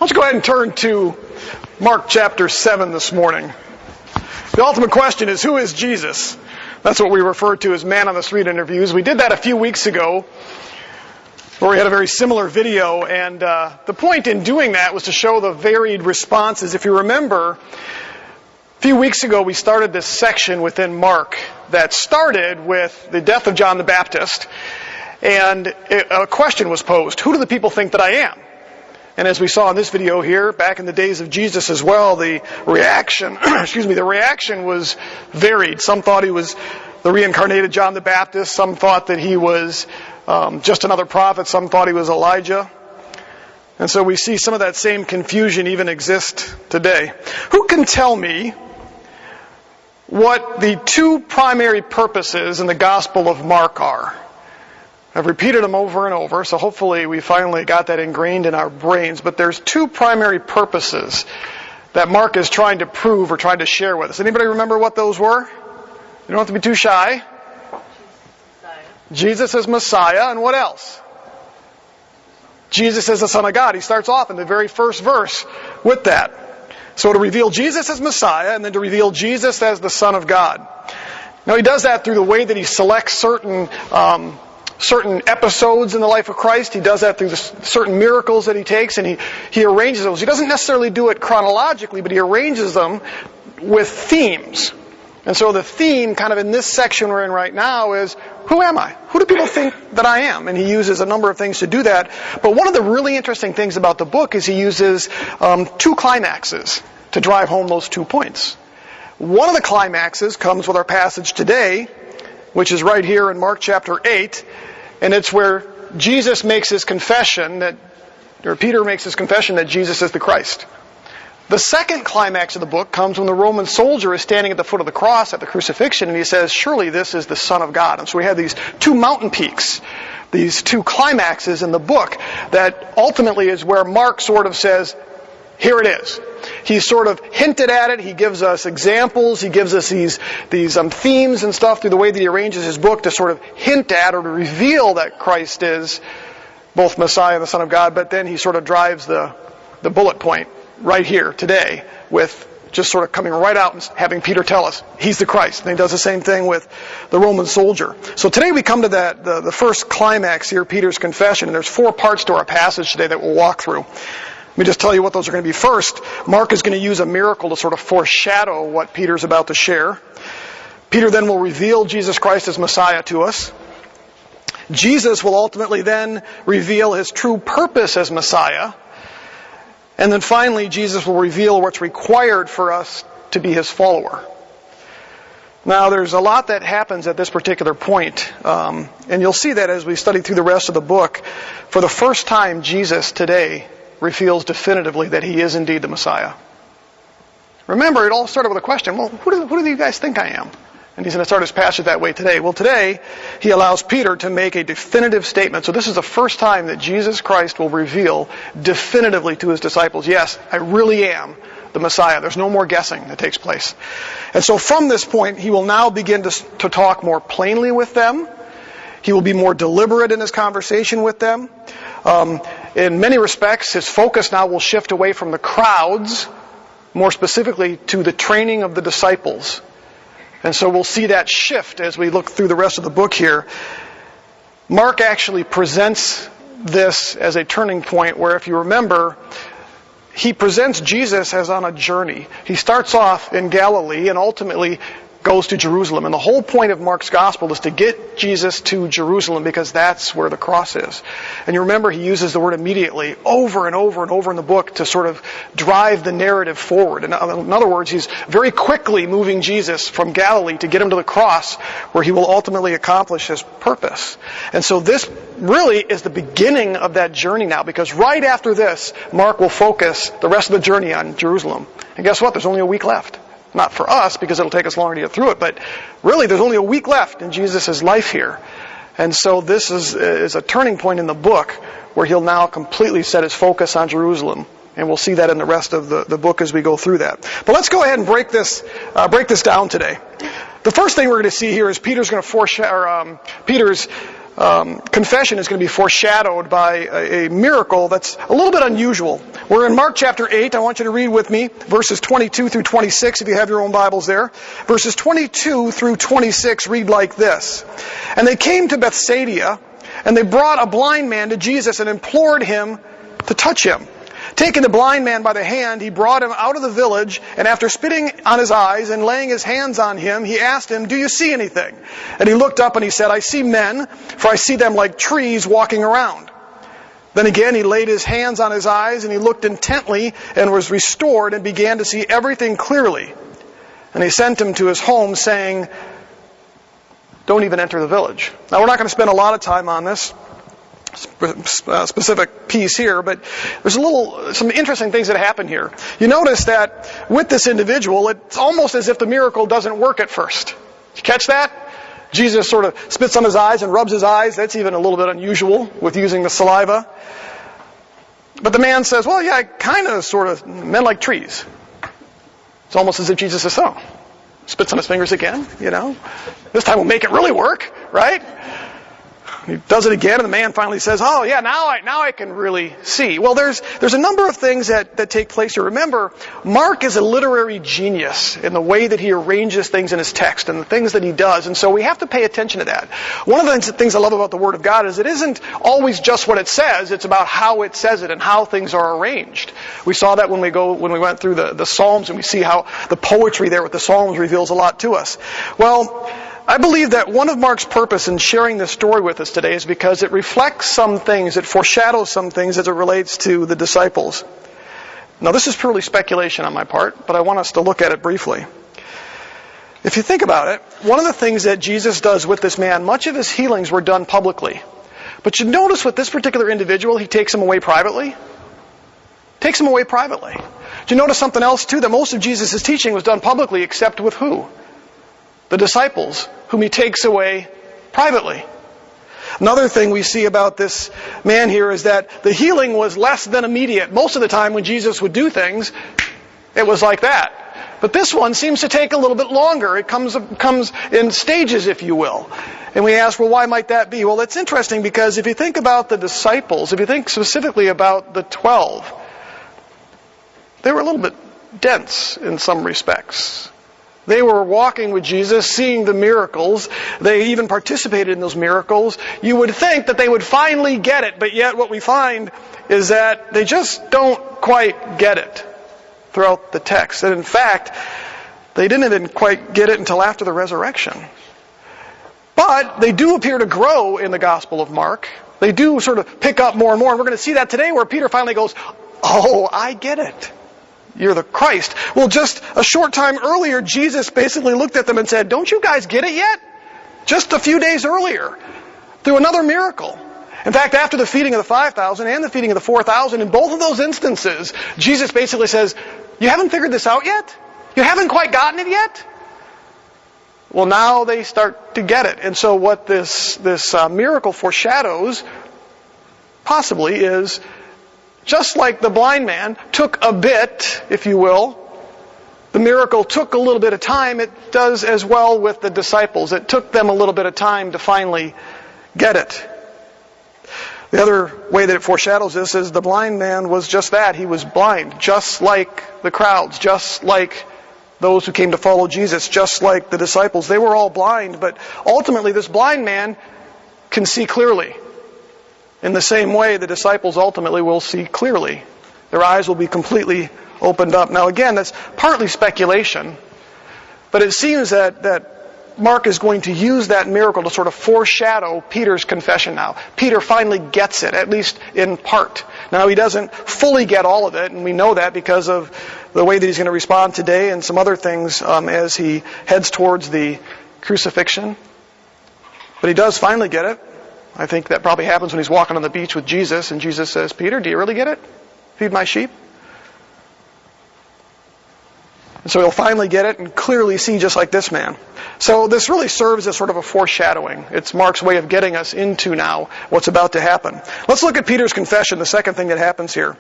Let's go ahead and turn to Mark chapter 7 this morning. The ultimate question is, who is Jesus? That's what we refer to as man on the street interviews. We did that a few weeks ago, where we had a very similar video, and the point in doing that was to show the varied responses. If you remember, a few weeks ago we started this section within Mark that started with the death of John the Baptist, and a question was posed: who do the people think that I am? And as we saw in this video here, back in the days of Jesus as well, the reaction, the reaction was varied. Some thought he was the reincarnated John the Baptist. Some thought that he was just another prophet. Some thought he was Elijah. And so we see some of that same confusion even exist today. Who can tell me what the two primary purposes in the Gospel of Mark are? I've repeated them over and over, so hopefully we finally got that ingrained in our brains. But there's two primary purposes that Mark is trying to prove or trying to share with us. Anybody remember what those were? You don't have to be too shy. Jesus as Messiah, and what else? Jesus as the Son of God. He starts off in the very first verse with that. So to reveal Jesus as Messiah, and then to reveal Jesus as the Son of God. Now he does that through the way that he selects certain episodes in the life of Christ. He does that through the certain miracles that he takes, and he arranges those. He doesn't necessarily do it chronologically, but he arranges them with themes. And so the theme kind of in this section we're in right now is, who am I? Who do people think that I am? And he uses a number of things to do that. But one of the really interesting things about the book is he uses two climaxes to drive home those 2 points. One of the climaxes comes with our passage today, which is right here in Mark chapter 8, and it's where Jesus makes his confession Peter makes his confession that Jesus is the Christ. The second climax of the book comes when the Roman soldier is standing at the foot of the cross at the crucifixion, and he says, surely this is the Son of God. And so we have these two mountain peaks, these two climaxes in the book that ultimately is where Mark sort of says, here it is. He's sort of hinted at it. He gives us examples. He gives us these themes and stuff through the way that he arranges his book to sort of hint at or to reveal that Christ is both Messiah and the Son of God. But then he sort of drives the bullet point right here today with just sort of coming right out and having Peter tell us he's the Christ. And he does the same thing with the Roman soldier. So today we come to the first climax here, Peter's confession. And there's 4 parts to our passage today that we'll walk through. Let me just tell you what those are going to be. First, Mark is going to use a miracle to sort of foreshadow what Peter's about to share. Peter then will reveal Jesus Christ as Messiah to us. Jesus will ultimately then reveal his true purpose as Messiah. And then finally, Jesus will reveal what's required for us to be his follower. Now, there's a lot that happens at this particular point. And you'll see that as we study through the rest of the book. For the first time, Jesus today reveals definitively that he is indeed the Messiah. Remember, it all started with a question. Well, who do you guys think I am? And he's going to start his passage that way today. Well, today, he allows Peter to make a definitive statement. So this is the first time that Jesus Christ will reveal definitively to his disciples, yes, I really am the Messiah. There's no more guessing that takes place. And so from this point, he will now begin to talk more plainly with them. He will be more deliberate in his conversation with them. In many respects, his focus now will shift away from the crowds, more specifically to the training of the disciples. And so we'll see that shift as we look through the rest of the book here. Mark actually presents this as a turning point where, if you remember, he presents Jesus as on a journey. He starts off in Galilee and ultimately goes to Jerusalem. And the whole point of Mark's gospel is to get Jesus to Jerusalem because that's where the cross is. And you remember he uses the word immediately over and over and over in the book to sort of drive the narrative forward. In other words, he's very quickly moving Jesus from Galilee to get him to the cross where he will ultimately accomplish his purpose. And so this really is the beginning of that journey now, because right after this, Mark will focus the rest of the journey on Jerusalem. And guess what? There's only a week left. Not for us, because it'll take us longer to get through it, but really there's only a week left in Jesus' life here. And so this is a turning point in the book where he'll now completely set his focus on Jerusalem. And we'll see that in the rest of the book as we go through that. But let's go ahead and break this down today. The first thing we're going to see here is Peter's going to Peter's confession is going to be foreshadowed by a miracle that's a little bit unusual. We're in Mark chapter 8. I want you to read with me verses 22 through 26 if you have your own Bibles there. Verses 22 through 26 read like this. And they came to Bethsaida, and they brought a blind man to Jesus and implored him to touch him. Taking the blind man by the hand, he brought him out of the village, and after spitting on his eyes and laying his hands on him, he asked him, "Do you see anything?" And he looked up and he said, "I see men, for I see them like trees walking around." Then again he laid his hands on his eyes, and he looked intently and was restored and began to see everything clearly. And he sent him to his home, saying, "Don't even enter the village." Now we're not going to spend a lot of time on this specific piece here, but there's some interesting things that happen here. You notice that with this individual, it's almost as if the miracle doesn't work at first. Did you catch that? Jesus sort of spits on his eyes and rubs his eyes. That's even a little bit unusual with using the saliva. But the man says, "Well, yeah, I kind of, sort of, men like trees." It's almost as if Jesus says, "Oh, spits on his fingers again, This time we'll make it really work, right?" He does it again, and the man finally says, "Oh, yeah, now I can really see." Well, there's a number of things that take place here. Remember, Mark is a literary genius in the way that he arranges things in his text and the things that he does, and so we have to pay attention to that. One of the things I love about the Word of God is it isn't always just what it says, it's about how it says it and how things are arranged. We saw that when we went through the Psalms, and we see how the poetry there with the Psalms reveals a lot to us. Well, I believe that one of Mark's purpose in sharing this story with us today is because it reflects some things, it foreshadows some things as it relates to the disciples. Now, this is purely speculation on my part, but I want us to look at it briefly. If you think about it, one of the things that Jesus does with this man, much of his healings were done publicly. But you notice with this particular individual, he takes him away privately. Takes him away privately. Do you notice something else, too? That most of Jesus' teaching was done publicly, except with who? The disciples, whom he takes away privately. Another thing we see about this man here is that the healing was less than immediate. Most of the time when Jesus would do things, it was like that. But this one seems to take a little bit longer. It comes in stages, if you will. And we ask, well, why might that be? Well, it's interesting because if you think about the disciples, if you think specifically about the 12, they were a little bit dense in some respects. They were walking with Jesus, seeing the miracles. They even participated in those miracles. You would think that they would finally get it, but yet what we find is that they just don't quite get it throughout the text. And in fact, they didn't even quite get it until after the resurrection. But they do appear to grow in the Gospel of Mark. They do sort of pick up more and more. And we're going to see that today where Peter finally goes, "Oh, I get it. You're the Christ." Well, just a short time earlier, Jesus basically looked at them and said, "Don't you guys get it yet?" Just a few days earlier, through another miracle. In fact, after the feeding of the 5,000 and the feeding of the 4,000, in both of those instances, Jesus basically says, "You haven't figured this out yet? You haven't quite gotten it yet?" Well, now they start to get it. And so what this miracle foreshadows, possibly, is just like the blind man took a bit, if you will, the miracle took a little bit of time, it does as well with the disciples. It took them a little bit of time to finally get it. The other way that it foreshadows this is the blind man was just that. He was blind, just like the crowds, just like those who came to follow Jesus, just like the disciples. They were all blind, but ultimately this blind man can see clearly. In the same way, the disciples ultimately will see clearly. Their eyes will be completely opened up. Now again, that's partly speculation, but it seems that Mark is going to use that miracle to sort of foreshadow Peter's confession now. Peter finally gets it, at least in part. Now he doesn't fully get all of it, and we know that because of the way that he's going to respond today and some other things as he heads towards the crucifixion. But he does finally get it. I think that probably happens when he's walking on the beach with Jesus, and Jesus says, "Peter, do you really get it? Feed my sheep?" And so he'll finally get it and clearly see just like this man. So this really serves as sort of a foreshadowing. It's Mark's way of getting us into now what's about to happen. Let's look at Peter's confession, the second thing that happens here.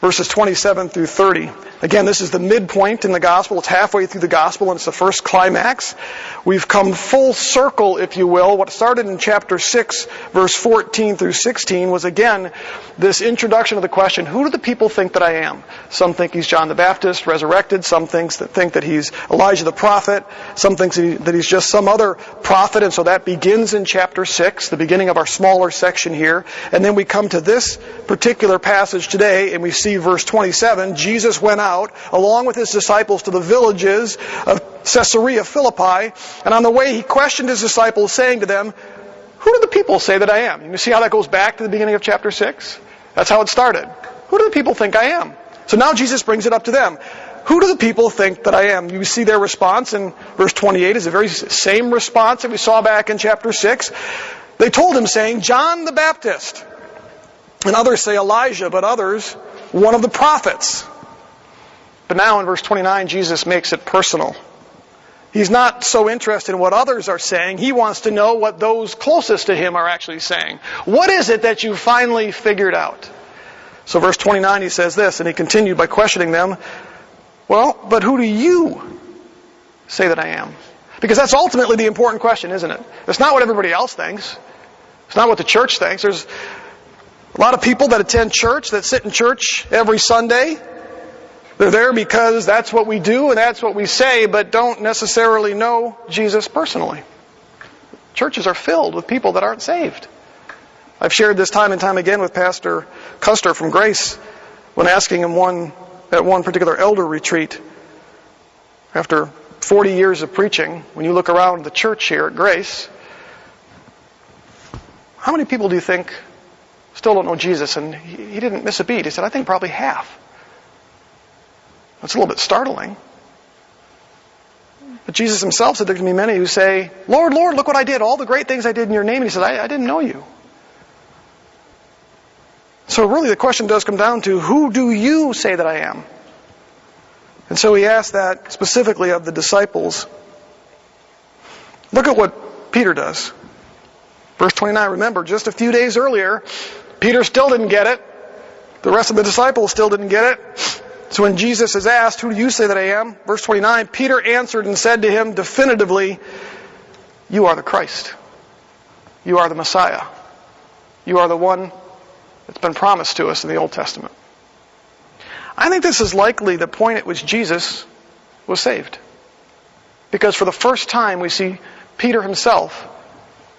verses 27 through 30. Again, this is the midpoint in the gospel. It's halfway through the gospel, and it's the first climax. We've come full circle, if you will. What started in chapter 6, verse 14 through 16 was, again, this introduction of the question, who do the people think that I am? Some think he's John the Baptist, resurrected. Some think that he's Elijah the prophet. Some think that he's just some other prophet, and so that begins in chapter 6, the beginning of our smaller section here. And then we come to this particular passage today, and we see verse 27. Jesus went out along with his disciples to the villages of Caesarea Philippi, and on the way he questioned his disciples, saying to them, who do the people say that I am? You see how that goes back to the beginning of chapter 6? That's how it started. Who do the people think I am? So now Jesus brings it up to them. Who do the people think that I am? You see their response in verse 28 is the very same response that we saw back in chapter 6. They told him, saying, John the Baptist. And others say Elijah, but others, one of the prophets. But now in verse 29, Jesus makes it personal. He's not so interested in what others are saying. He wants to know what those closest to him are actually saying. What is it that you finally figured out? So verse 29, he says this, and he continued by questioning them, well, but who do you say that I am? Because that's ultimately the important question, isn't it? It's not what everybody else thinks. It's not what the church thinks. There's a lot of people that attend church, that sit in church every Sunday. They're there because that's what we do and that's what we say, but don't necessarily know Jesus personally. Churches are filled with people that aren't saved. I've shared this time and time again with Pastor Custer from Grace when asking him at one particular elder retreat, after 40 years of preaching, when you look around the church here at Grace, how many people do you think still don't know Jesus? And he didn't miss a beat. He said, I think probably half. That's a little bit startling. But Jesus himself said there can be many who say, Lord, Lord, look what I did, all the great things I did in your name. And he said, I didn't know you. So really the question does come down to, who do you say that I am? And so he asked that specifically of the disciples. Look at what Peter does. Verse 29, remember, just a few days earlier, Peter still didn't get it. The rest of the disciples still didn't get it. So when Jesus is asked, who do you say that I am? Verse 29, Peter answered and said to him definitively, you are the Christ. You are the Messiah. You are the one that's been promised to us in the Old Testament. I think this is likely the point at which Jesus was saved. Because for the first time we see Peter himself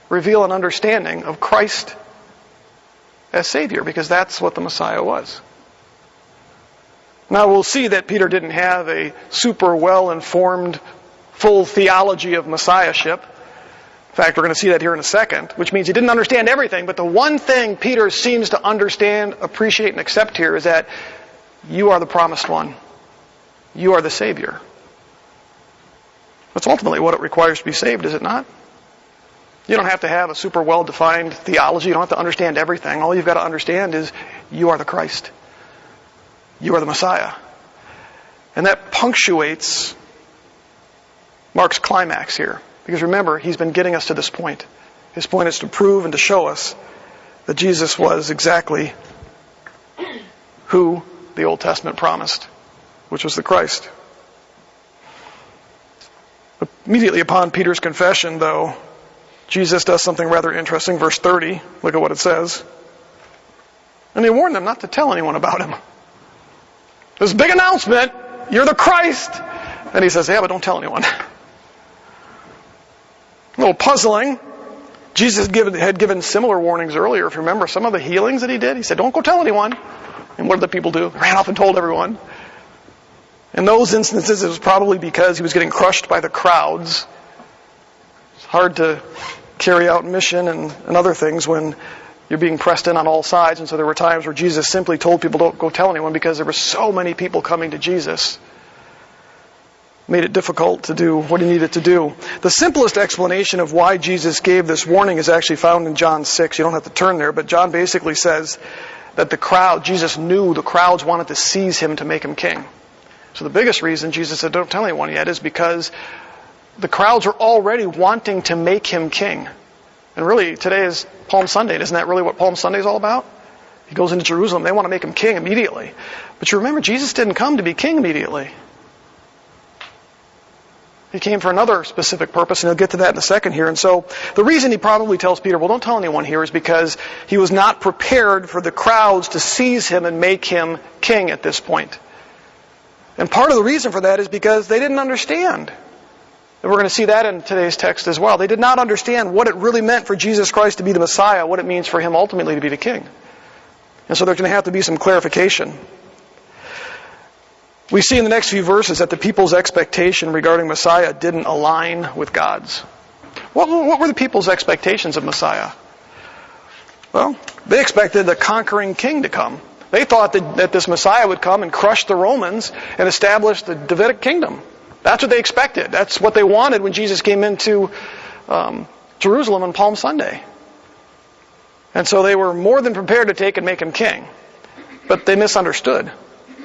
reveal an understanding of Christ as Savior, because that's what the Messiah was. Now we'll see that Peter didn't have a super well-informed, full theology of Messiahship. In fact, we're going to see that here in a second, which means he didn't understand everything. But the one thing Peter seems to understand, appreciate, and accept here is that you are the promised one. You are the Savior. That's ultimately what it requires to be saved, is it not? You don't have to have a super well-defined theology. You don't have to understand everything. All you've got to understand is you are the Christ. You are the Messiah. And that punctuates Mark's climax here. Because remember, he's been getting us to this point. His point is to prove and to show us that Jesus was exactly who the Old Testament promised, which was the Christ. Immediately upon Peter's confession, though, Jesus does something rather interesting. Verse 30, look at what it says. And he warned them not to tell anyone about him. This big announcement, you're the Christ. And he says, yeah, but don't tell anyone. A little puzzling. Jesus had given similar warnings earlier. If you remember some of the healings that he did, he said, don't go tell anyone. And what did the people do? They ran off and told everyone. In those instances, it was probably because he was getting crushed by the crowds. It's hard to carry out mission and other things when you're being pressed in on all sides. And so there were times where Jesus simply told people, don't go tell anyone, because there were so many people coming to Jesus. Made it difficult to do what he needed to do. The simplest explanation of why Jesus gave this warning is actually found in John 6. You don't have to turn there, but John basically says that Jesus knew the crowds wanted to seize him to make him king. So the biggest reason Jesus said, don't tell anyone yet, is because the crowds are already wanting to make him king. And really, today is Palm Sunday. Isn't that really what Palm Sunday is all about? He goes into Jerusalem. They want to make him king immediately. But you remember, Jesus didn't come to be king immediately. He came for another specific purpose, and he'll get to that in a second here. And so the reason he probably tells Peter, well, don't tell anyone here, is because he was not prepared for the crowds to seize him and make him king at this point. And part of the reason for that is because they didn't understand. And we're going to see that in today's text as well. They did not understand what it really meant for Jesus Christ to be the Messiah, what it means for him ultimately to be the king. And so there's going to have to be some clarification. We see in the next few verses that the people's expectation regarding Messiah didn't align with God's. What were the people's expectations of Messiah? Well, they expected a conquering king to come. They thought that this Messiah would come and crush the Romans and establish the Davidic kingdom. That's what they expected. That's what they wanted when Jesus came into Jerusalem on Palm Sunday. And so they were more than prepared to take and make him king. But they misunderstood.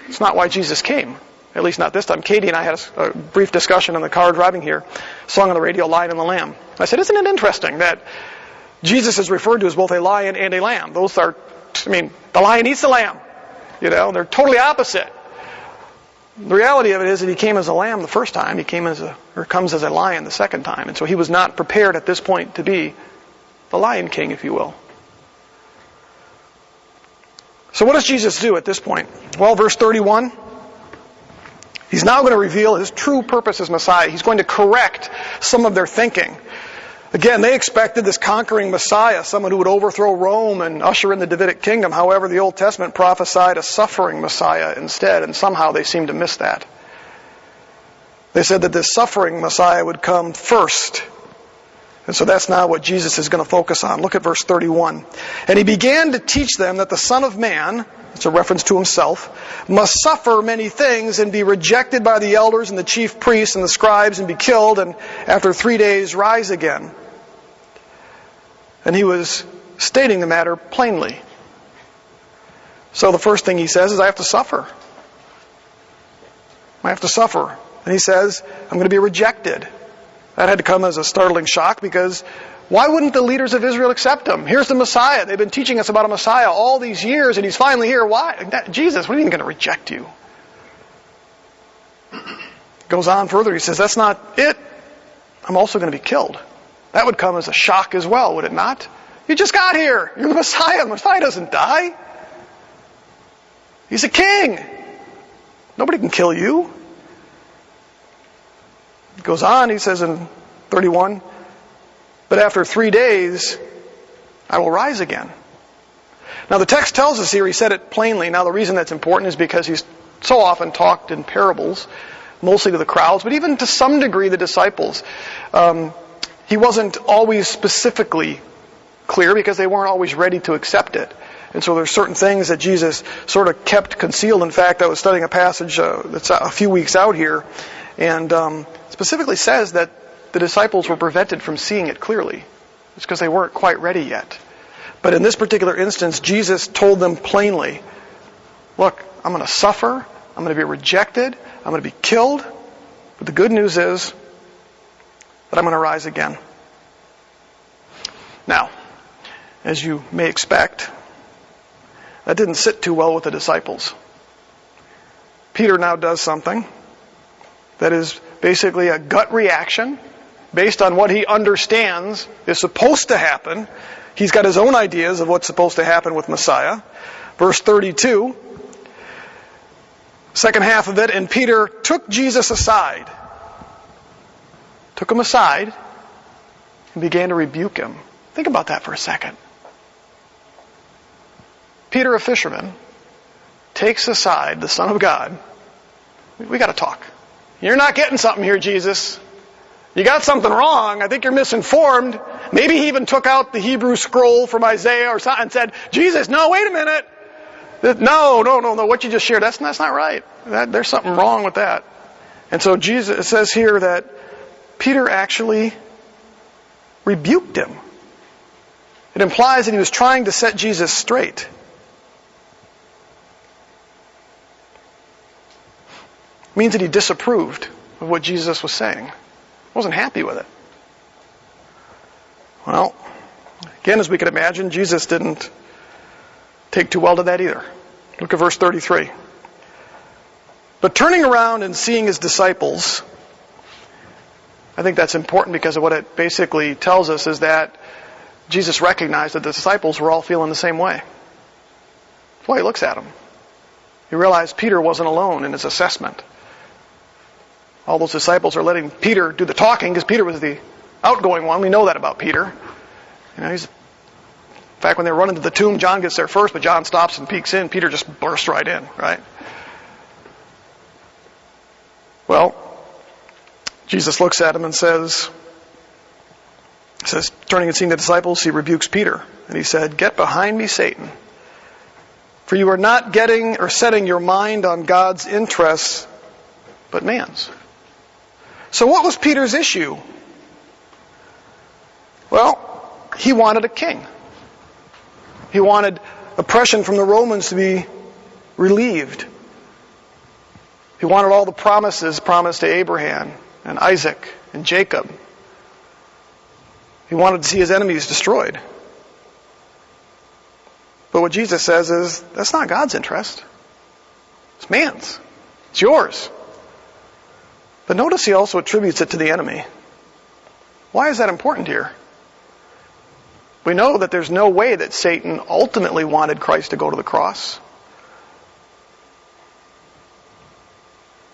It's not why Jesus came. At least not this time. Katie and I had a brief discussion in the car driving here. Song on the radio, Lion and the Lamb. I said, isn't it interesting that Jesus is referred to as both a lion and a lamb? Those are, the lion eats the lamb. They're totally opposite. The reality of it is that he came as a lamb the first time. He comes as a lion the second time. And so he was not prepared at this point to be the Lion King, if you will. So what does Jesus do at this point? Well, verse 31, he's now going to reveal his true purpose as Messiah. He's going to correct some of their thinking. Again, they expected this conquering Messiah, someone who would overthrow Rome and usher in the Davidic kingdom. However, the Old Testament prophesied a suffering Messiah instead, and somehow they seemed to miss that. They said that this suffering Messiah would come first. And so that's now what Jesus is going to focus on. Look at verse 31. And he began to teach them that the Son of Man, it's a reference to himself, must suffer many things and be rejected by the elders and the chief priests and the scribes and be killed and after 3 days rise again. And he was stating the matter plainly. So the first thing he says is, I have to suffer. I have to suffer. And he says, I'm going to be rejected. That had to come as a startling shock, because why wouldn't the leaders of Israel accept him? Here's the Messiah. They've been teaching us about a Messiah all these years, and he's finally here. Why? Jesus, what are you going to reject you? Goes on further. He says, that's not it. I'm also going to be killed. That would come as a shock as well, would it not? You just got here. You're the Messiah. The Messiah doesn't die. He's a king. Nobody can kill you. It goes on, he says in 31, but after 3 days, I will rise again. Now the text tells us here, he said it plainly. Now the reason that's important is because he's so often talked in parables, mostly to the crowds, but even to some degree the disciples. He wasn't always specifically clear because they weren't always ready to accept it. And so there's certain things that Jesus sort of kept concealed. In fact, I was studying a passage that's a few weeks out here, and specifically says that the disciples were prevented from seeing it clearly. It's because they weren't quite ready yet. But in this particular instance, Jesus told them plainly, look, I'm going to suffer, I'm going to be rejected, I'm going to be killed, but the good news is that I'm going to rise again. Now, as you may expect, that didn't sit too well with the disciples. Peter now does something that is basically a gut reaction based on what he understands is supposed to happen. He's got his own ideas of what's supposed to happen with Messiah. Verse 32, second half of it, and Peter took Jesus aside, took him aside, and began to rebuke him. Think about that for a second. Peter, a fisherman, takes aside the Son of God. We got to talk. You're not getting something here, Jesus. You got something wrong. I think you're misinformed. Maybe he even took out the Hebrew scroll from Isaiah or something and said, Jesus, no, wait a minute. No. What you just shared, that's not right. There's something wrong with that. And so Jesus says here that Peter actually rebuked him. It implies that he was trying to set Jesus straight. It means that he disapproved of what Jesus was saying. Wasn't happy with it. Well, again, as we can imagine, Jesus didn't take too well to that either. Look at verse 33. But turning around and seeing his disciples, I think that's important because of what it basically tells us is that Jesus recognized that the disciples were all feeling the same way. That's why he looks at them. He realized Peter wasn't alone in his assessment. All those disciples are letting Peter do the talking because Peter was the outgoing one. We know that about Peter. In fact, when they were running to the tomb, John gets there first, but John stops and peeks in. Peter just bursts right in, right? Well, Jesus looks at him and says, turning and seeing the disciples, he rebukes Peter. And he said, "Get behind me, Satan. For you are not getting or setting your mind on God's interests, but man's." So what was Peter's issue? Well, he wanted a king. He wanted oppression from the Romans to be relieved. He wanted all the promises promised to Abraham and Isaac and Jacob. He wanted to see his enemies destroyed. But what Jesus says is, that's not God's interest. It's man's. It's yours. But notice he also attributes it to the enemy. Why is that important here? We know that there's no way that Satan ultimately wanted Christ to go to the cross.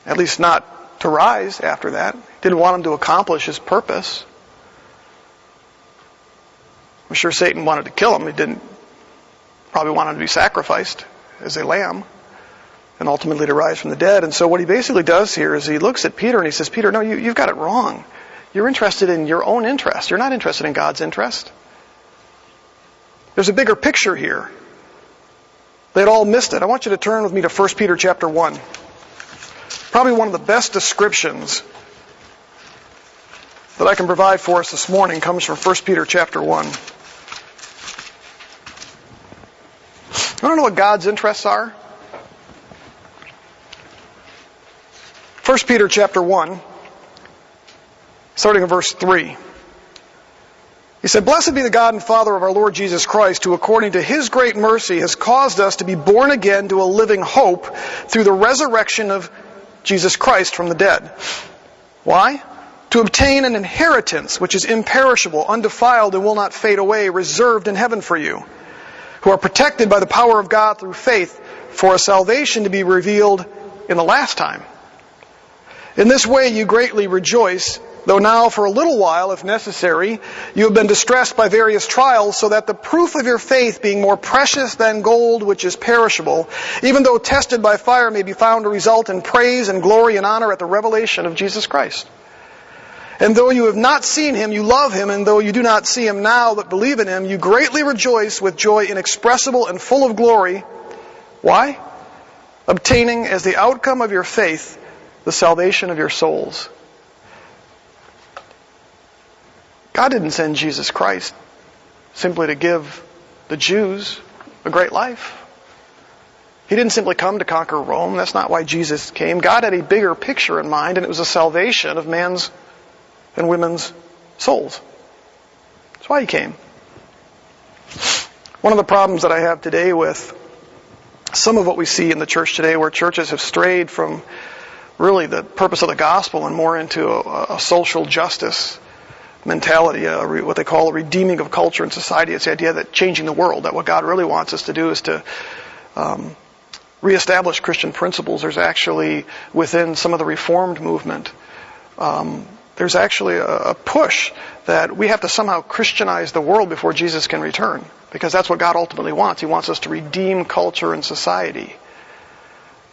At least not to rise after that. Didn't want him to accomplish his purpose. I'm sure Satan wanted to kill him. He didn't probably want him to be sacrificed as a lamb and ultimately to rise from the dead. And so what he basically does here is he looks at Peter and he says, "Peter, no, you've got it wrong. You're interested in your own interest. You're not interested in God's interest. There's a bigger picture here." They'd all missed it. I want you to turn with me to 1 Peter chapter 1. Probably one of the best descriptions that I can provide for us this morning comes from 1 Peter chapter 1. I don't know what God's interests are. 1 Peter chapter 1, starting in verse 3. He said, "Blessed be the God and Father of our Lord Jesus Christ, who according to His great mercy has caused us to be born again to a living hope through the resurrection of Jesus Christ from the dead." Why? "To obtain an inheritance which is imperishable, undefiled, and will not fade away, reserved in heaven for you, who are protected by the power of God through faith, for a salvation to be revealed in the last time. In this way you greatly rejoice, though now for a little while, if necessary, you have been distressed by various trials, so that the proof of your faith, being more precious than gold which is perishable, even though tested by fire, may be found to result in praise and glory and honor at the revelation of Jesus Christ. And though you have not seen Him, you love Him, and though you do not see Him now, but believe in Him, you greatly rejoice with joy inexpressible and full of glory." Why? "Obtaining as the outcome of your faith the salvation of your souls." God didn't send Jesus Christ simply to give the Jews a great life. He didn't simply come to conquer Rome. That's not why Jesus came. God had a bigger picture in mind, and it was the salvation of man's and women's souls. That's why He came. One of the problems that I have today with some of what we see in the church today, where churches have strayed from really the purpose of the gospel and more into a social justice mentality, what they call a redeeming of culture and society. It's the idea that changing the world, that what God really wants us to do is to reestablish Christian principles. There's actually, within some of the Reformed movement, there's actually a push that we have to somehow Christianize the world before Jesus can return, because that's what God ultimately wants. He wants us to redeem culture and society.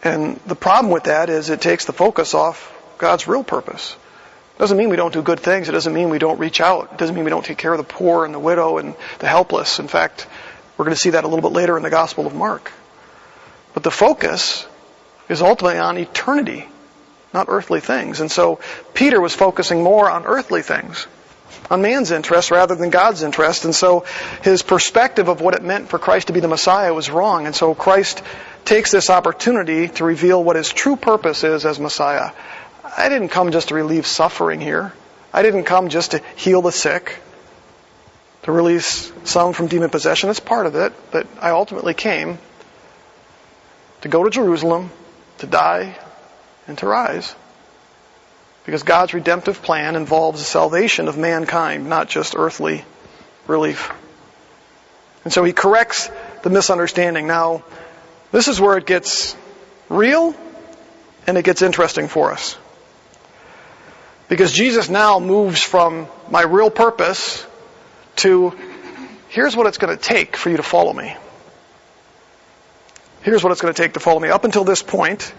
And the problem with that is it takes the focus off God's real purpose. It doesn't mean we don't do good things. It doesn't mean we don't reach out. It doesn't mean we don't take care of the poor and the widow and the helpless. In fact, we're going to see that a little bit later in the Gospel of Mark. But the focus is ultimately on eternity, not earthly things. And so Peter was focusing more on earthly things, on man's interest rather than God's interest. And so his perspective of what it meant for Christ to be the Messiah was wrong. And so Christ takes this opportunity to reveal what His true purpose is as Messiah. I didn't come just to relieve suffering here. I didn't come just to heal the sick. to release some from demon possession. That's part of it. But I ultimately came to go to Jerusalem, to die, and to rise. Because God's redemptive plan involves the salvation of mankind, not just earthly relief. And so he corrects the misunderstanding. Now, this is where it gets real and it gets interesting for us. Because Jesus now moves from my real purpose to, here's what it's going to take for you to follow me. Here's what it's going to take to follow me. Up until this point,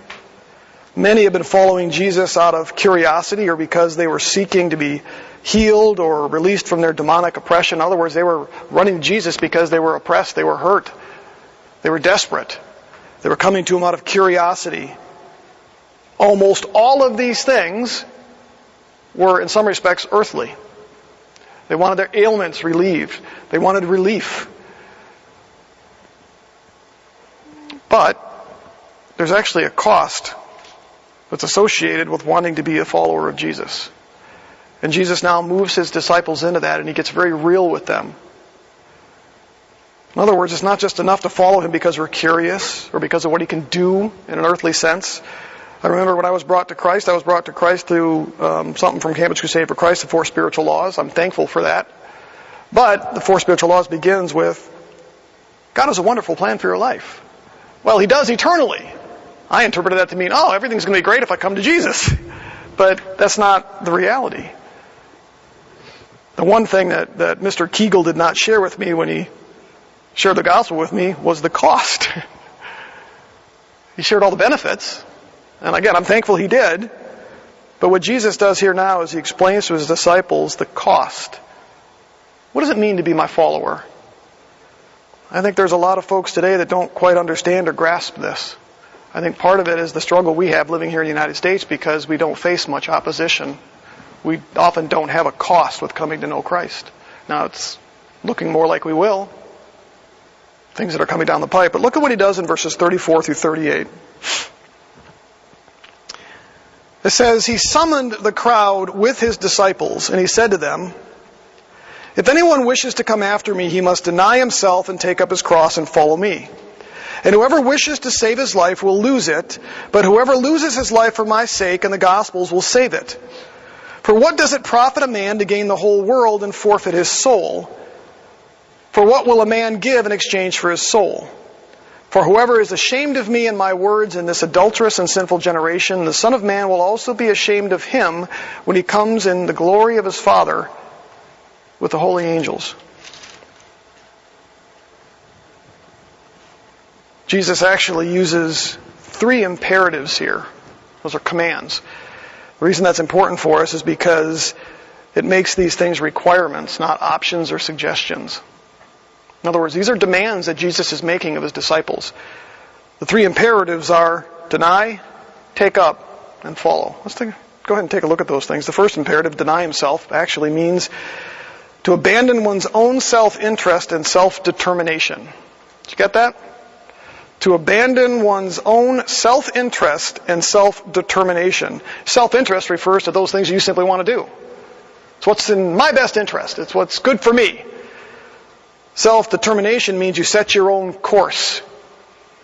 many have been following Jesus out of curiosity or because they were seeking to be healed or released from their demonic oppression. In other words, they were running to Jesus because they were oppressed, they were hurt, they were desperate. They were coming to him out of curiosity. Almost all of these things were, in some respects, earthly. They wanted their ailments relieved. They wanted relief. But there's actually a cost that's associated with wanting to be a follower of Jesus. And Jesus now moves his disciples into that, and he gets very real with them. In other words, it's not just enough to follow him because we're curious or because of what he can do in an earthly sense. I remember when I was brought to Christ, I was brought to Christ through something from Cambridge Crusade for Christ, the 4 spiritual laws. I'm thankful for that. But the 4 spiritual laws begins with, God has a wonderful plan for your life. Well, he does eternally. I interpreted that to mean, everything's going to be great if I come to Jesus. But that's not the reality. The one thing that Mr. Kegel did not share with me when he shared the gospel with me was the cost. He shared all the benefits. And again, I'm thankful he did. But what Jesus does here now is he explains to his disciples the cost. What does it mean to be my follower? I think there's a lot of folks today that don't quite understand or grasp this. I think part of it is the struggle we have living here in the United States because we don't face much opposition. We often don't have a cost with coming to know Christ. Now it's looking more like we will. Things that are coming down the pipe. But look at what he does in verses 34 through 38. It says, he summoned the crowd with his disciples, and he said to them, if anyone wishes to come after me, he must deny himself and take up his cross and follow me. And whoever wishes to save his life will lose it, but whoever loses his life for my sake and the gospel's will save it. For what does it profit a man to gain the whole world and forfeit his soul? For what will a man give in exchange for his soul? For whoever is ashamed of me and my words in this adulterous and sinful generation, the Son of Man will also be ashamed of him when he comes in the glory of his Father with the holy angels. Jesus actually uses 3 imperatives here. Those are commands. The reason that's important for us is because it makes these things requirements, not options or suggestions. In other words, these are demands that Jesus is making of his disciples. The 3 imperatives are deny, take up, and follow. Let's go ahead and take a look at those things. The first imperative, deny himself, actually means to abandon one's own self-interest and self-determination. Did you get that? To abandon one's own self-interest and self-determination. Self-interest refers to those things you simply want to do. It's what's in my best interest. It's what's good for me. Self-determination means you set your own course.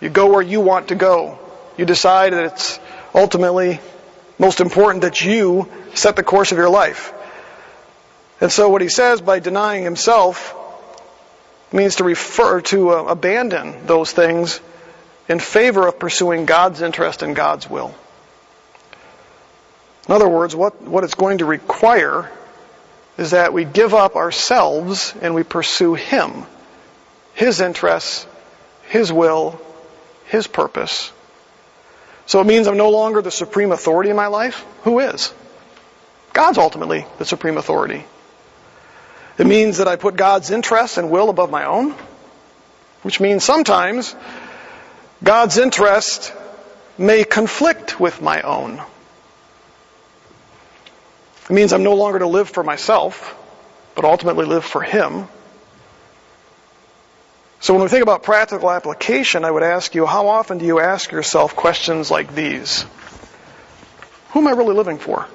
You go where you want to go. You decide that it's ultimately most important that you set the course of your life. And so what he says by denying himself means to abandon those things in favor of pursuing God's interest and God's will. In other words, what it's going to require is that we give up ourselves and we pursue him, his interests, his will, his purpose. So it means I'm no longer the supreme authority in my life. Who is? God's ultimately the supreme authority. It means that I put God's interests and will above my own, which means sometimes God's interest may conflict with my own. It means I'm no longer to live for myself, but ultimately live for him. So when we think about practical application, I would ask you, how often do you ask yourself questions like these? Who am I really living for?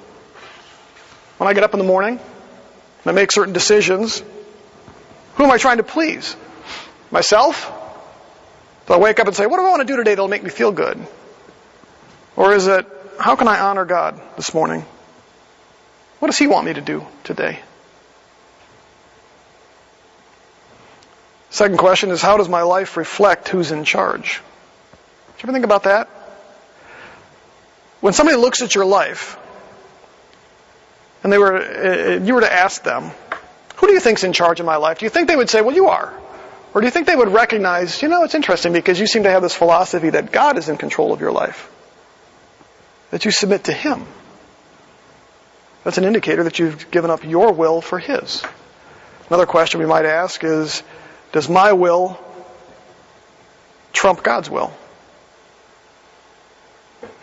When I get up in the morning, and I make certain decisions, Who am I trying to please? Myself? Do I wake up and say, what do I want to do today that'll make me feel good? Or is it, how can I honor God this morning? What does He want me to do today? Second question is, how does my life reflect who's in charge? Did you ever think about that? When somebody looks at your life, and you were to ask them, who do you think's in charge of my life? Do you think they would say, well, you are? Or do you think they would recognize, it's interesting because you seem to have this philosophy that God is in control of your life, that you submit to Him? That's an indicator that you've given up your will for His. Another question we might ask is, does my will trump God's will?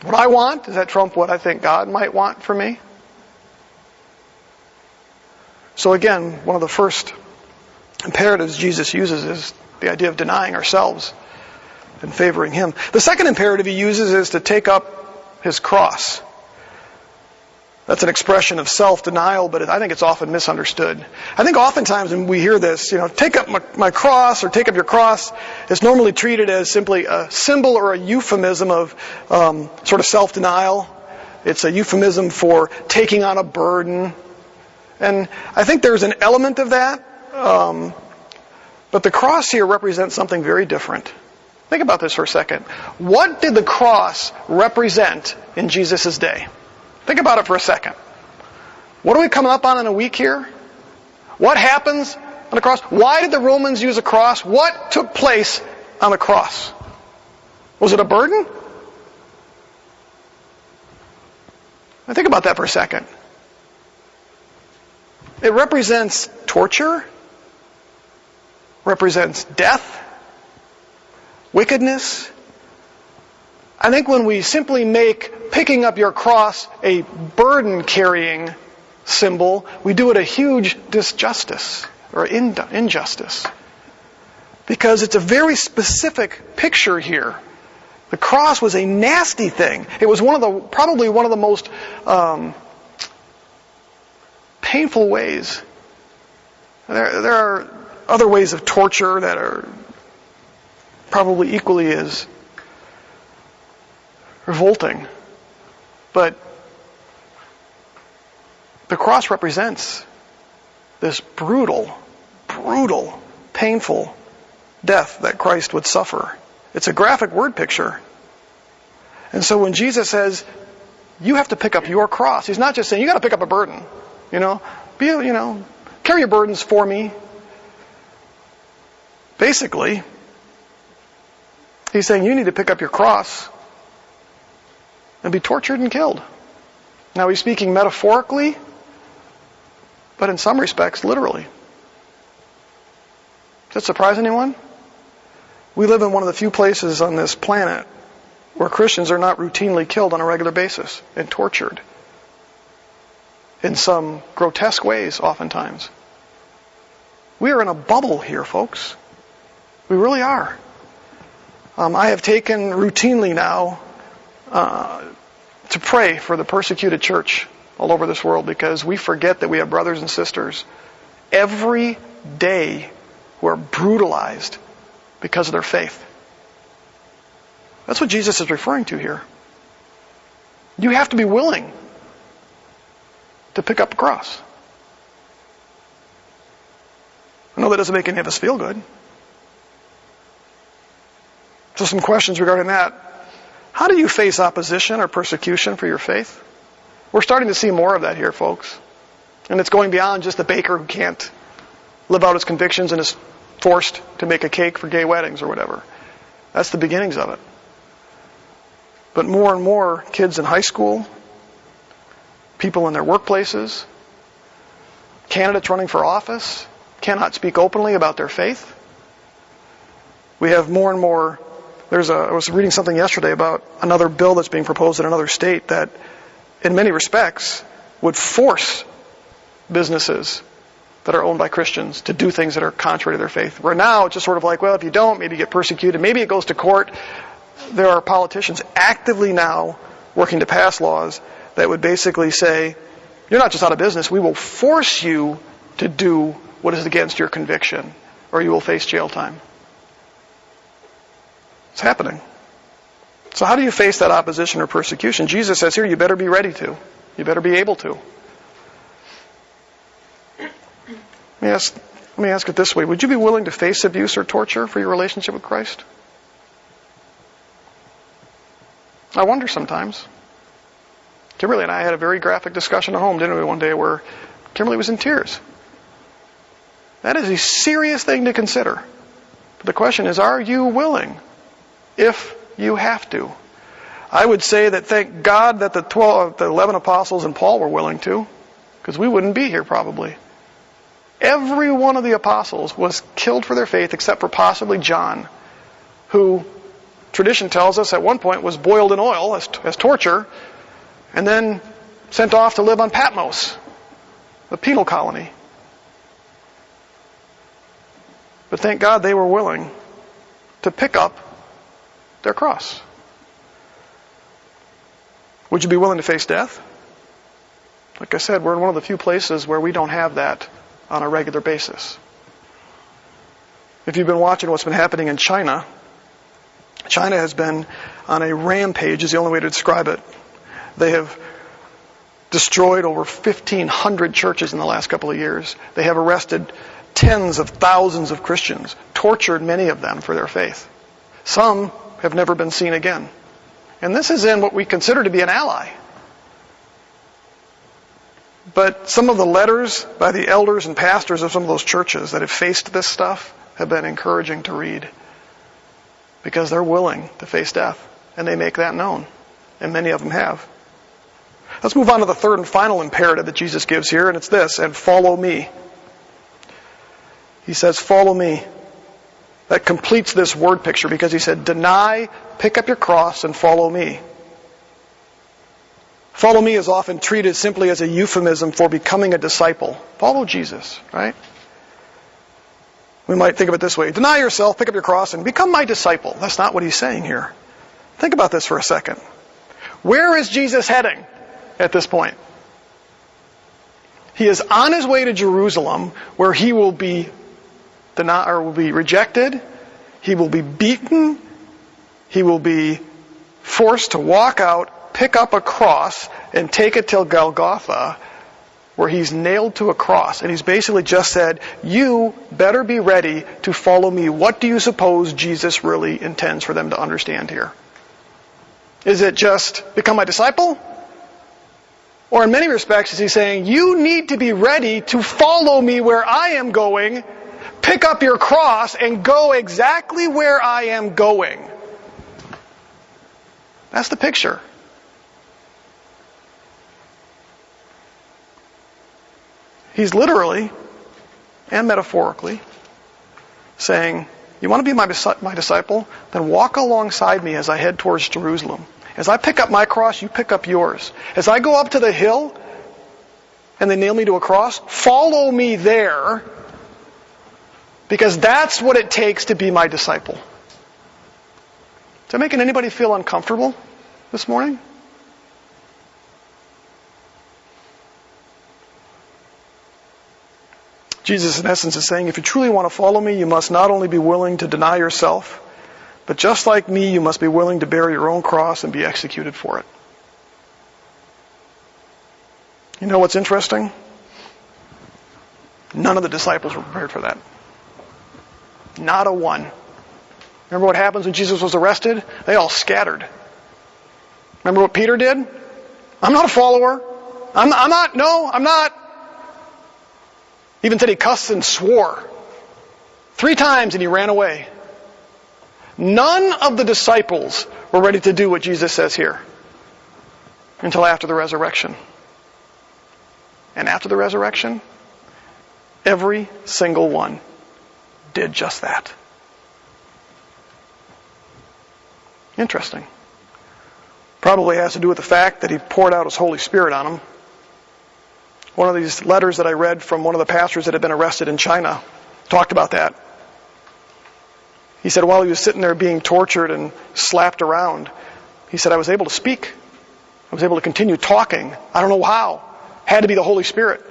What I want, does that trump what I think God might want for me? So again, one of the first imperatives Jesus uses is the idea of denying ourselves and favoring Him. The second imperative He uses is to take up His cross. That's an expression of self-denial, but I think it's often misunderstood. I think oftentimes when we hear this, take up my cross or take up your cross, it's normally treated as simply a symbol or a euphemism of sort of self-denial. It's a euphemism for taking on a burden. And I think there's an element of that, but the cross here represents something very different. Think about this for a second. What did the cross represent in Jesus' day? Think about it for a second. What are we coming up on in a week here? What happens on the cross? Why did the Romans use a cross? What took place on the cross? Was it a burden? Now think about that for a second. It represents torture, represents death, wickedness. I think when we simply make picking up your cross a burden-carrying symbol, we do it a huge disjustice or injustice. Because it's a very specific picture here. The cross was a nasty thing. It was probably one of the most painful ways. There are other ways of torture that are probably equally as revolting. But the cross represents this brutal, painful death that Christ would suffer. It's a graphic word picture. And so when Jesus says, you have to pick up your cross, He's not just saying, you got to pick up a burden. Carry your burdens for me. Basically, He's saying you need to pick up your cross and be tortured and killed. Now He's speaking metaphorically, but in some respects, literally. Does that surprise anyone? We live in one of the few places on this planet where Christians are not routinely killed on a regular basis and tortured in some grotesque ways oftentimes. We are in a bubble here, folks. We really are. I have taken routinely now to pray for the persecuted church all over this world, because we forget that we have brothers and sisters every day who are brutalized because of their faith. That's what Jesus is referring to here. You have to be willing to pick up a cross. I know that doesn't make any of us feel good. So some questions regarding that. How do you face opposition or persecution for your faith? We're starting to see more of that here, folks. And it's going beyond just the baker who can't live out his convictions and is forced to make a cake for gay weddings or whatever. That's the beginnings of it. But more and more kids in high school, people in their workplaces, candidates running for office cannot speak openly about their faith. We have more and more. I was reading something yesterday about another bill that's being proposed in another state that, in many respects, would force businesses that are owned by Christians to do things that are contrary to their faith. Where now it's just sort of like, well, if you don't, maybe you get persecuted, maybe it goes to court. There are politicians actively now working to pass laws that would basically say, you're not just out of business, we will force you to do what is against your conviction. or you will face jail time. It's happening. So how do you face that opposition or persecution? Jesus says here, you better be ready to. You better be able to. Let me ask it this way. Would you be willing to face abuse or torture for your relationship with Christ? I wonder sometimes. Kimberly and I had a very graphic discussion at home, didn't we, one day, where Kimberly was in tears. That is a serious thing to consider. But the question is, are you willing if you have to? I would say that thank God that the 11 apostles and Paul were willing to, because we wouldn't be here probably. Every one of the apostles was killed for their faith except for possibly John, who tradition tells us at one point was boiled in oil as torture and then sent off to live on Patmos, the penal colony. But thank God they were willing to pick up their cross. Would you be willing to face death? Like I said, we're in one of the few places where we don't have that on a regular basis. If you've been watching what's been happening in China, China has been on a rampage, is the only way to describe it. They have destroyed over 1,500 churches in the last couple of years. They have arrested tens of thousands of Christians, tortured many of them for their faith. Some have never been seen again. And this is in what we consider to be an ally. But some of the letters by the elders and pastors of some of those churches that have faced this stuff have been encouraging to read. Because they're willing to face death. And they make that known. And many of them have. Let's move on to the third and final imperative that Jesus gives here, and it's this, and follow me. He says, follow me. That completes this word picture because he said, deny, pick up your cross, and follow me. Follow me is often treated simply as a euphemism for becoming a disciple. Follow Jesus, right? We might think of it this way. Deny yourself, pick up your cross, and become my disciple. That's not what he's saying here. Think about this for a second. Where is Jesus heading at this point? He is on his way to Jerusalem, where he will be rejected, he will be beaten, he will be forced to walk out, pick up a cross, and take it till Golgotha, where he's nailed to a cross. And he's basically just said, you better be ready to follow me. What do you suppose Jesus really intends for them to understand here? Is it just become my disciple? Or in many respects, is he saying, you need to be ready to follow me where I am going, pick up your cross, and go exactly where I am going? That's the picture. He's literally and metaphorically saying, you want to be my disciple? Then walk alongside me as I head towards Jerusalem. As I pick up my cross, you pick up yours. As I go up to the hill and they nail me to a cross, follow me there, because that's what it takes to be my disciple. Is that making anybody feel uncomfortable this morning? Jesus, in essence, is saying, if you truly want to follow me, you must not only be willing to deny yourself, but just like me, you must be willing to bear your own cross and be executed for it. You know what's interesting? None of the disciples were prepared for that. Not a one. Remember what happens when Jesus was arrested? They all scattered. Remember what Peter did? I'm not a follower. I'm not. Even said he cussed and swore 3 times and he ran away. None of the disciples were ready to do what Jesus says here until after the resurrection. And after the resurrection, every single one did just that. Interesting. Probably has to do with the fact that he poured out his Holy Spirit on them. One of these letters that I read from one of the pastors that had been arrested in China talked about that. He said while he was sitting there being tortured and slapped around, he said, I was able to speak. I was able to continue talking. I don't know how. Had to be the Holy Spirit.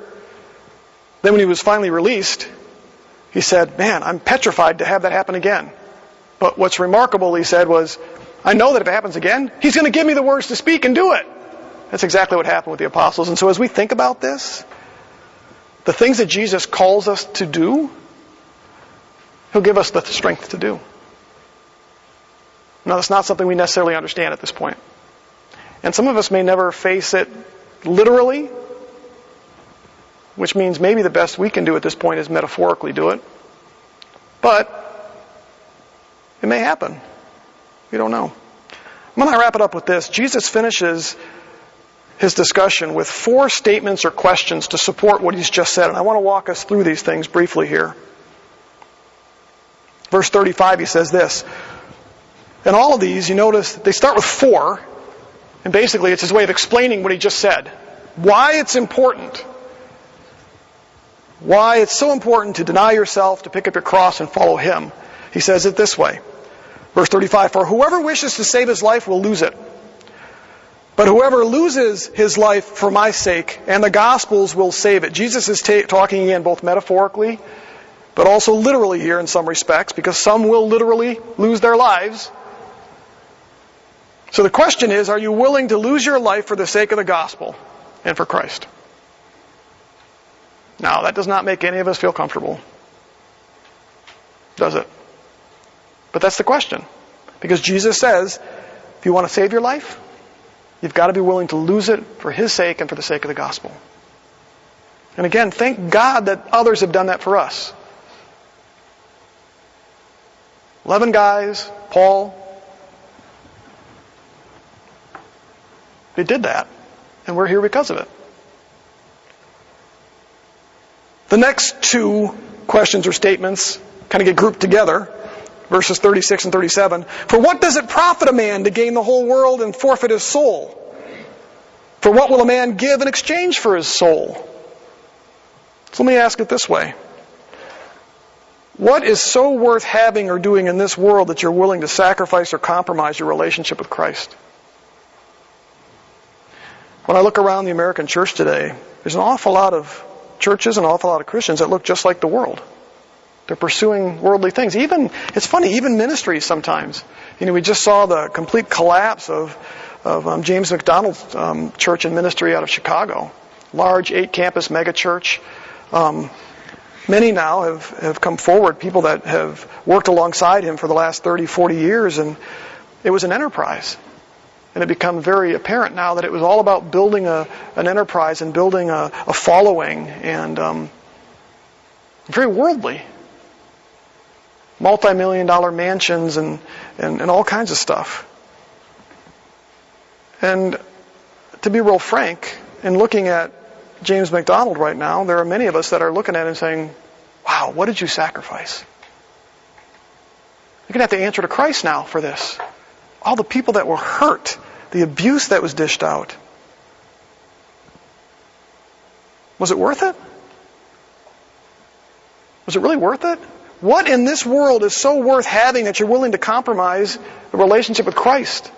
Then when he was finally released, he said, man, I'm petrified to have that happen again. But what's remarkable, he said, was, I know that if it happens again, he's going to give me the words to speak and do it. That's exactly what happened with the apostles. And so as we think about this, the things that Jesus calls us to do, he'll give us the strength to do. Now, that's not something we necessarily understand at this point. And some of us may never face it literally, which means maybe the best we can do at this point is metaphorically do it. But it may happen. We don't know. I'm going to wrap it up with this. Jesus finishes his discussion with 4 statements or questions to support what he's just said. And I want to walk us through these things briefly here. Verse 35, he says this. And all of these, you notice, they start with 4. And basically it's his way of explaining what he just said. Why it's important. Why it's so important to deny yourself, to pick up your cross and follow him. He says it this way. Verse 35, for whoever wishes to save his life will lose it. But whoever loses his life for my sake and the gospel's will save it. Jesus is talking again both metaphorically, but also literally here in some respects, because some will literally lose their lives. So the question is, are you willing to lose your life for the sake of the gospel and for Christ? Now, that does not make any of us feel comfortable, does it? But that's the question. Because Jesus says, if you want to save your life, you've got to be willing to lose it for his sake and for the sake of the gospel. And again, thank God that others have done that for us. 11 guys, Paul, they did that. And we're here because of it. The next 2 questions or statements kind of get grouped together. Verses 36 and 37. For what does it profit a man to gain the whole world and forfeit his soul? For what will a man give in exchange for his soul? So let me ask it this way. What is so worth having or doing in this world that you're willing to sacrifice or compromise your relationship with Christ? When I look around the American church today, there's an awful lot of churches and an awful lot of Christians that look just like the world. They're pursuing worldly things. Even, it's funny, even ministries sometimes. You know, we just saw the complete collapse of James MacDonald's church and ministry out of Chicago. Large 8-campus megachurch. Many now have come forward, people that have worked alongside him for the last 30, 40 years, and it was an enterprise. And it become very apparent now that it was all about building an enterprise and building a following, and very worldly. Multi-million-dollar mansions and all kinds of stuff. And to be real frank, in looking at James MacDonald right now, there are many of us that are looking at him saying, wow, what did you sacrifice? You're going to have to answer to Christ now for this. All the people that were hurt, the abuse that was dished out. Was it worth it? Was it really worth it? What in this world is so worth having that you're willing to compromise a relationship with Christ?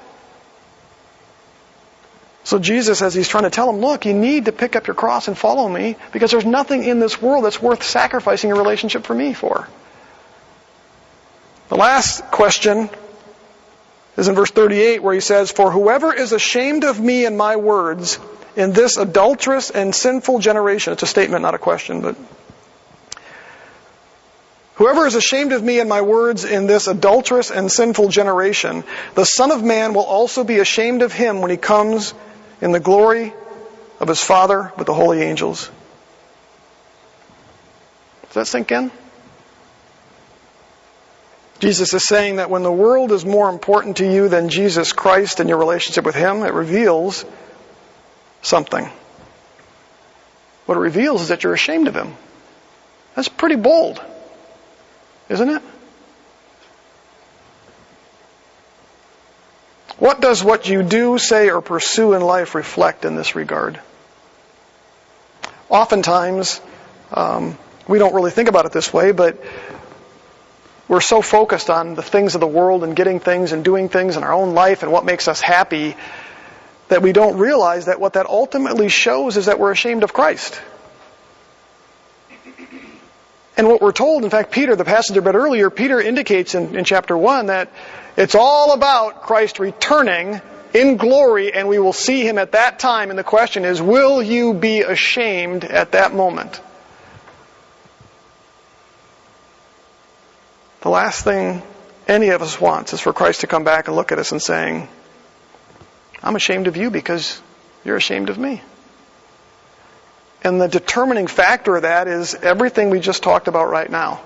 So Jesus, as he's trying to tell him, look, you need to pick up your cross and follow me, because there's nothing in this world that's worth sacrificing your relationship for me for. The last question is in verse 38, where he says, for whoever is ashamed of me and my words in this adulterous and sinful generation. It's a statement, not a question, but whoever is ashamed of me and my words in this adulterous and sinful generation, the Son of Man will also be ashamed of him when he comes in the glory of his Father with the holy angels. Does that sink in? Jesus is saying that when the world is more important to you than Jesus Christ and your relationship with him, it reveals something. What it reveals is that you're ashamed of him. That's pretty bold, isn't it? What does what you do, say, or pursue in life reflect in this regard? Oftentimes, we don't really think about it this way, but we're so focused on the things of the world and getting things and doing things in our own life and what makes us happy that we don't realize that what that ultimately shows is that we're ashamed of Christ. And what we're told, in fact, Peter, the passage I read earlier, Peter indicates in chapter 1 that it's all about Christ returning in glory, and we will see him at that time. And the question is, will you be ashamed at that moment? The last thing any of us wants is for Christ to come back and look at us and saying, I'm ashamed of you because you're ashamed of me. And the determining factor of that is everything we just talked about right now.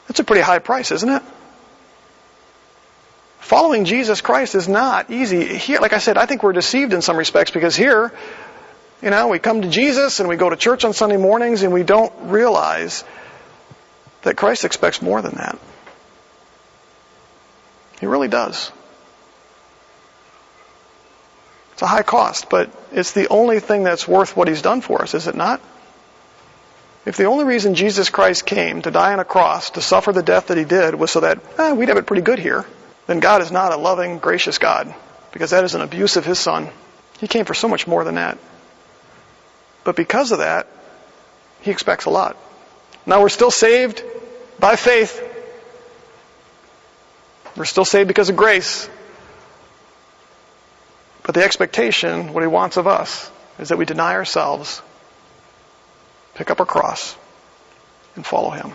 That's a pretty high price, isn't it? Following Jesus Christ is not easy. Here, like I said, I think we're deceived in some respects because here, we come to Jesus and we go to church on Sunday mornings and we don't realize that Christ expects more than that. He really does. It's a high cost, but it's the only thing that's worth what he's done for us, is it not? If the only reason Jesus Christ came to die on a cross, to suffer the death that he did, was so that we'd have it pretty good here, then God is not a loving, gracious God, because that is an abuse of his Son. He came for so much more than that. But because of that, he expects a lot. Now we're still saved by faith. We're still saved because of grace. But the expectation, what he wants of us, is that we deny ourselves, pick up our cross, and follow him.